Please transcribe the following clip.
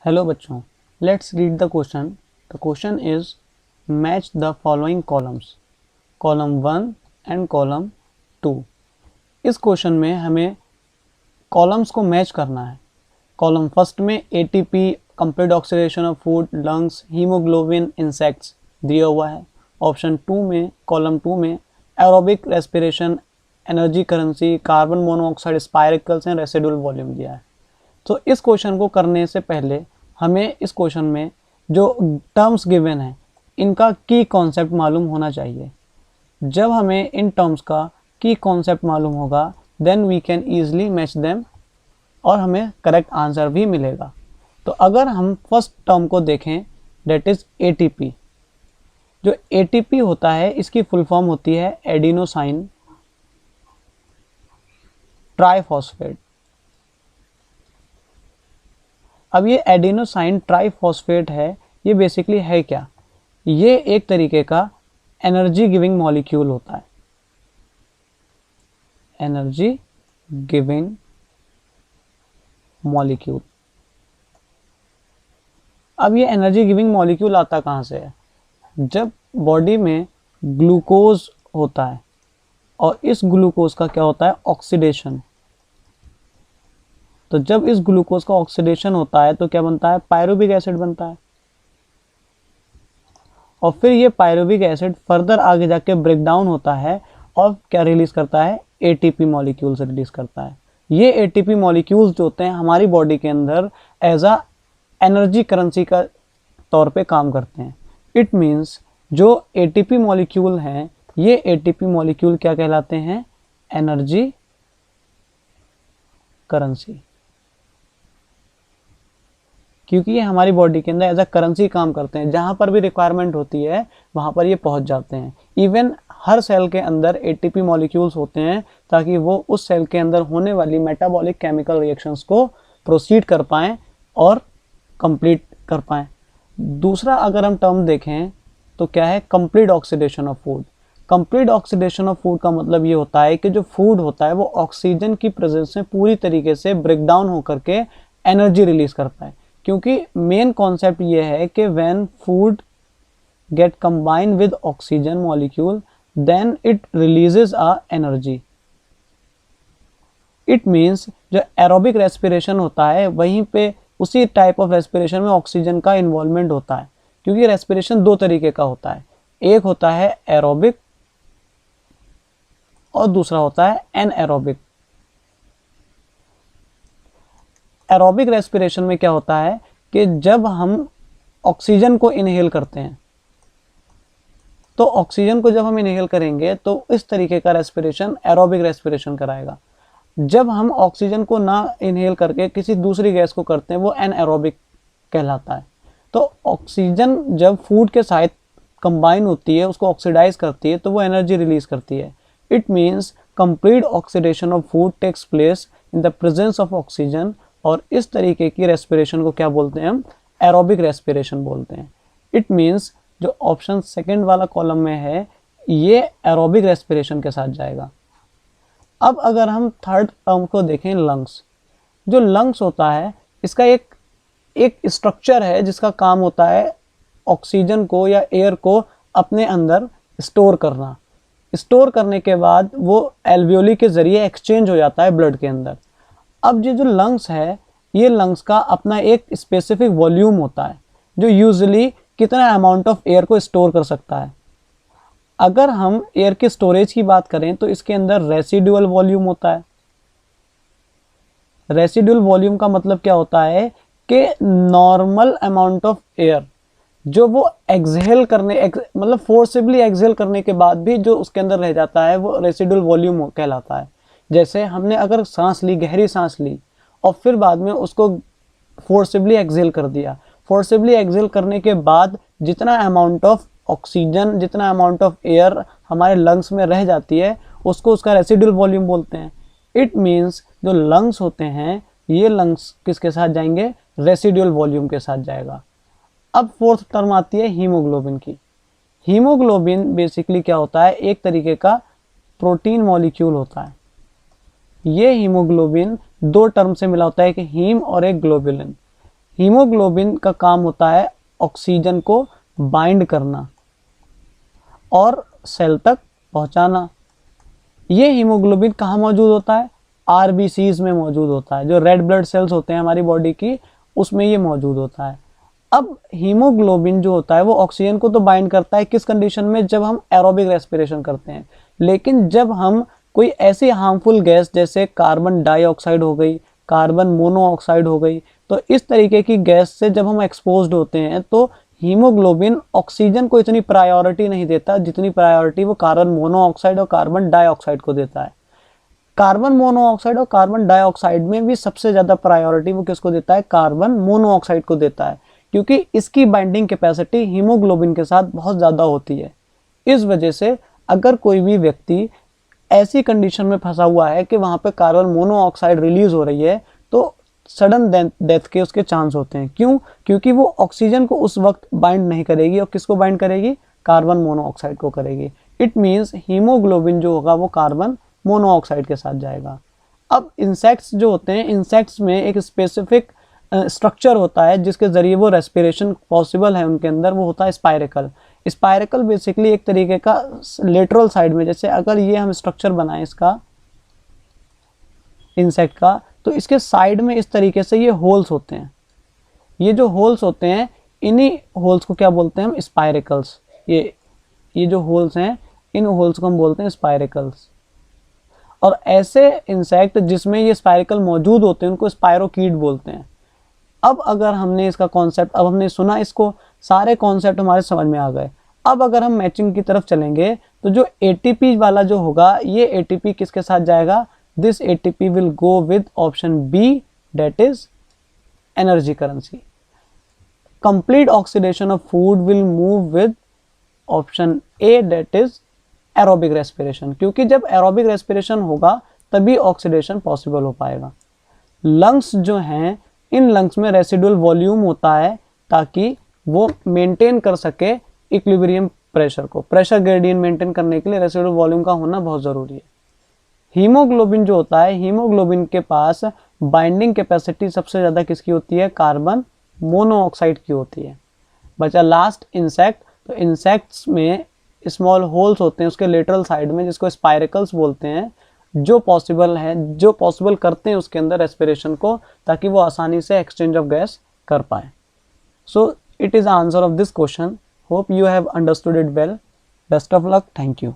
Hello बच्चों, let's read the question. The question is match the following columns, column 1 and column 2। इस question में हमें columns को match करना है। कॉलम फर्स्ट में ATP, complete oxidation of food, lungs, haemoglobin, insects दिया हुआ है। ऑप्शन 2 में, कॉलम 2 में aerobic respiration, energy currency, carbon monoxide spiracles and residual volume दिया है। तो इस क्वेश्चन को करने से पहले हमें इस क्वेश्चन में जो टर्म्स गिवन है इनका की कॉन्सेप्ट मालूम होना चाहिए। जब हमें इन टर्म्स का की कॉन्सेप्ट मालूम होगा then we can easily match them और हमें करेक्ट आंसर भी मिलेगा। तो अगर हम फर्स्ट टर्म को देखें, डेट इज एटीपी। जो एटीपी होता है इसकी फुल फॉर्म होती है एडिनोसाइन ट्राइफॉस्फेट। अब ये एडिनोसाइन ट्राइफॉस्फेट है, ये बेसिकली है क्या? ये एक तरीके का एनर्जी गिविंग मॉलिक्यूल होता है। Energy giving molecule. अब ये एनर्जी गिविंग मॉलिक्यूल आता कहाँ से है? जब बॉडी में ग्लूकोज होता है और इस ग्लूकोज का क्या होता है? ऑक्सीडेशन। तो जब इस ग्लूकोज का ऑक्सीडेशन होता है तो क्या बनता है? पायरुविक एसिड बनता है। और फिर ये पायरुविक एसिड फर्दर आगे जाके ब्रेक डाउन होता है और क्या रिलीज करता है? एटीपी मॉलिक्यूल्स रिलीज करता है। ये एटीपी मॉलिक्यूल्स जो होते हैं हमारी बॉडी के अंदर एज अ एनर्जी करेंसी का तौर पे काम करते हैं। इट मीन्स जो एटीपी मॉलिक्यूल हैं ये एटीपी मॉलिक्यूल क्या कहलाते हैं? Energy currency. क्योंकि ये हमारी बॉडी के अंदर एज अ करेंसी काम करते हैं। जहाँ पर भी रिक्वायरमेंट होती है वहाँ पर ये पहुँच जाते हैं। इवन हर सेल के अंदर एटीपी मॉलिक्यूल्स होते हैं ताकि वो उस सेल के अंदर होने वाली मेटाबॉलिक केमिकल रिएक्शंस को प्रोसीड कर पाएँ और कंप्लीट कर पाएँ। दूसरा अगर हम टर्म देखें तो क्या है? Complete oxidation of food. Complete oxidation of food का मतलब ये होता है कि जो फूड होता है वो ऑक्सीजन की प्रेजेंस में पूरी तरीके से ब्रेक डाउन होकर के एनर्जी रिलीज कर पाए। क्योंकि मेन कॉन्सेप्ट ये है कि when food get combine with oxygen molecule then it releases a energy. It means जो एरोबिक रेस्पिरेशन होता है वहीं पे उसी टाइप ऑफ रेस्पिरेशन में ऑक्सीजन का इन्वॉल्वमेंट होता है। क्योंकि रेस्पिरेशन दो तरीके का होता है, एक होता है एरोबिक और दूसरा होता है एनएरोबिक। एरोबिक रेस्पिरेशन में क्या होता है कि जब हम ऑक्सीजन को इनहेल करते हैं तो ऑक्सीजन को जब हम इनहेल करेंगे तो इस तरीके का रेस्पिरेशन एरोबिक रेस्पिरेशन कराएगा। जब हम ऑक्सीजन को ना इनहेल करके किसी दूसरी गैस को करते हैं वो एनएरोबिक कहलाता है। तो ऑक्सीजन जब फूड के साथ कंबाइन होती है, उसको ऑक्सीडाइज करती है तो वो एनर्जी रिलीज करती है। It means complete oxidation of food takes place in the presence of oxygen. और इस तरीके की रेस्पिरेशन को क्या बोलते हैं? हम एरोबिक रेस्पिरेशन बोलते हैं। इट मीन्स जो ऑप्शन सेकंड वाला कॉलम में है ये एरोबिक रेस्पिरेशन के साथ जाएगा। अब अगर हम थर्ड टर्म को देखें, लंग्स। जो लंग्स होता है इसका एक स्ट्रक्चर है जिसका काम होता है ऑक्सीजन को या एयर को अपने अंदर स्टोर करना। स्टोर करने के बाद वो एल्वियोली के जरिए एक्सचेंज हो जाता है ब्लड के अंदर। अब ये जो लंग्स है ये लंग्स का अपना एक स्पेसिफिक वॉल्यूम होता है जो यूजुअली कितना अमाउंट ऑफ एयर को स्टोर कर सकता है। अगर हम एयर के स्टोरेज की बात करें तो इसके अंदर रेसिडुअल वॉल्यूम होता है। रेसिडुअल वॉल्यूम का मतलब क्या होता है कि नॉर्मल अमाउंट ऑफ एयर जो वो एक्सहेल करने मतलब फोर्सिबली एक्सहेल करने के बाद भी जो उसके अंदर रह जाता है वो रेसिडुअल वॉल्यूम कहलाता है। जैसे हमने अगर सांस ली, गहरी सांस ली और फिर बाद में उसको फोर्सिबली एक्सहेल कर दिया, फोर्सिबली एक्सहेल करने के बाद जितना अमाउंट ऑफ ऑक्सीजन, जितना अमाउंट ऑफ एयर हमारे लंग्स में रह जाती है उसको उसका रेसिडुअल वॉल्यूम बोलते हैं। इट मीन्स जो लंग्स होते हैं ये लंग्स किसके साथ जाएंगे? रेसिडुअल वॉल्यूम के साथ जाएगा। अब फोर्थ टर्म आती है हीमोग्लोबिन की। हीमोग्लोबिन बेसिकली क्या होता है? एक तरीके का प्रोटीन मॉलिक्यूल होता है। ये हीमोग्लोबिन दो टर्म से मिला होता है, एक हीम और एक ग्लोबुलिन। हीमोग्लोबिन का काम होता है ऑक्सीजन को बाइंड करना और सेल तक पहुंचाना। ये हीमोग्लोबिन कहाँ मौजूद होता है? आरबीसीज में मौजूद होता है, जो रेड ब्लड सेल्स होते हैं हमारी बॉडी की, उसमें ये मौजूद होता है। अब हीमोग्लोबिन जो होता है वो ऑक्सीजन को तो बाइंड करता है, किस कंडीशन में? जब हम एरोबिक रेस्पिरेशन करते हैं। लेकिन जब हम कोई ऐसी हार्मफुल गैस जैसे कार्बन डाइऑक्साइड हो गई, कार्बन मोनोऑक्साइड हो गई, तो इस तरीके की गैस से जब हम एक्सपोज्ड होते हैं तो हीमोग्लोबिन ऑक्सीजन को इतनी प्रायोरिटी नहीं देता जितनी प्रायोरिटी वो कार्बन मोनोऑक्साइड और कार्बन डाइऑक्साइड को देता है। कार्बन मोनोऑक्साइड और कार्बन डाइऑक्साइड में भी सबसे ज़्यादा प्रायोरिटी वो किसको देता है? कार्बन मोनोऑक्साइड को देता है, क्योंकि इसकी बाइंडिंग कैपेसिटी हीमोग्लोबिन के साथ बहुत ज़्यादा होती है। इस वजह से अगर कोई भी व्यक्ति ऐसी कंडीशन में फंसा हुआ है कि वहाँ पे कार्बन मोनोऑक्साइड रिलीज हो रही है तो सडन डेथ के उसके चांस होते हैं। क्यों? क्योंकि वो ऑक्सीजन को उस वक्त बाइंड नहीं करेगी और किसको बाइंड करेगी? कार्बन मोनोऑक्साइड को करेगी। इट मीन्स हीमोग्लोबिन जो होगा वो कार्बन मोनोऑक्साइड के साथ जाएगा। अब इंसेक्ट्स जो होते हैं, इंसेक्ट्स में एक स्पेसिफिक स्ट्रक्चर होता है जिसके ज़रिए वो रेस्पिरेशन पॉसिबल है उनके अंदर, वो होता है स्पाइरेकल। स्पाइरेकल बेसिकली एक तरीके का लेटरल साइड में, जैसे अगर ये हम स्ट्रक्चर बनाएं इसका, इंसेक्ट का, तो इसके साइड में इस तरीके से ये होल्स होते हैं। ये जो होल्स होते हैं, इन्हीं होल्स को क्या बोलते हैं हम? स्पाइरेकल्स। ये जो होल्स हैं, इन होल्स को हम बोलते हैं स्पाइरेकल्स। और ऐसे इंसेक्ट जिसमें ये स्पाइरेकल मौजूद होते हैं उनको स्पाइरोकीट बोलते हैं। अब अगर हमने इसका कॉन्सेप्ट, अब हमने सुना इसको, सारे कॉन्सेप्ट हमारे समझ में आ गए। अब अगर हम मैचिंग की तरफ चलेंगे तो जो एटीपी वाला जो होगा, ये एटीपी किसके साथ जाएगा? This ATP will go with option B, that is energy currency. Complete oxidation of food will move with option A, that is aerobic respiration, क्योंकि जब एरोबिक रेस्पिरेशन होगा तभी ऑक्सीडेशन पॉसिबल हो पाएगा। लंग्स जो हैं, इन लंग्स में residual volume होता है ताकि वो मेंटेन कर सके इक्विलिब्रियम प्रेशर को। प्रेशर ग्रेडियंट मेंटेन करने के लिए रेसिडुअल वॉल्यूम का होना बहुत ज़रूरी है। हीमोग्लोबिन जो होता है, हीमोग्लोबिन के पास बाइंडिंग कैपेसिटी सबसे ज़्यादा किसकी होती है? कार्बन मोनोऑक्साइड की होती है। बचा लास्ट इंसेक्ट। तो इंसेक्ट्स में स्मॉल होल्स होते हैं उसके लेटरल साइड में, जिसको स्पाइरेकल्स बोलते हैं, जो पॉसिबल करते हैं उसके अंदर रेस्पिरेशन को, ताकि वो आसानी से एक्सचेंज ऑफ गैस कर पाए। So it is answer of this question. Hope you have understood it well. Best of luck. Thank you.